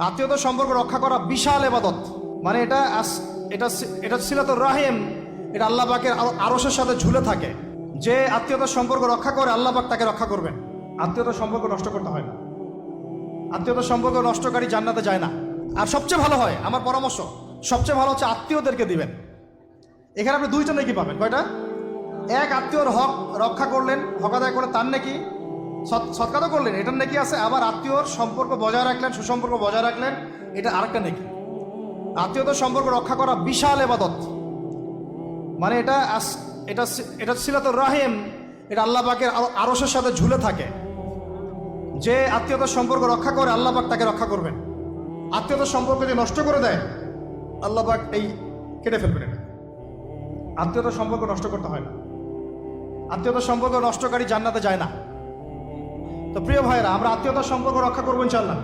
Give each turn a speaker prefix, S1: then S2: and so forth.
S1: আত্মীয়তার সম্পর্ক রক্ষা করা বিশাল ইবাদত। মানে এটা এটা এটা সিলাতুর রাহিম, এটা আল্লাহ পাকের আরশের সাথে ঝুলে থাকে। যে আত্মীয়তার সম্পর্ক রক্ষা করে আল্লাহ পাক তাকে রক্ষা করবেন। আত্মীয়তার সম্পর্ক নষ্ট করতে হয় না। আত্মীয়তার সম্পর্ক নষ্টকারী জান্নাতে যায় না। আর সবচেয়ে ভালো হয়, আমার পরামর্শ, সবচেয়ে ভালো হচ্ছে আত্মীয়দেরকে দিবেন। এখানে আপনি দুইটা নেকি পাবেন। কয়টা? এক, আত্মীয়র হক রক্ষা করলেন, হক আদায় করলেন, তার নেকি, সৎকার করলেন, এটার নেকি আছে। আবার আত্মীয়র সম্পর্ক বজায় রাখলেন, সুসম্পর্ক বজায় রাখলেন, এটা আরেকটা নেকি। আত্মীয়তার সম্পর্ক রক্ষা করা বিশাল ইবাদত। মানে এটা এটা এটা সিলাতুর রাহিম, এটা আল্লাহ পাকের আরশের সাথে ঝুলে থাকে। যে আত্মীয়তার সম্পর্ক রক্ষা করে আল্লাহ পাক তাকে রক্ষা করবেন। আত্মীয়তার সম্পর্ক যে নষ্ট করে দেয় আল্লাহ পাক এই কেটে ফেলবেন। এটা আত্মীয়তার সম্পর্ক নষ্ট করতে হয় না। আত্মীয়তার সম্পর্ক নষ্টকারী জান্নাতে যায় না। তো প্রিয় ভাইরা, আমরা আত্মীয়তার সম্পর্ক রক্ষা করবো ইনশাআল্লাহ।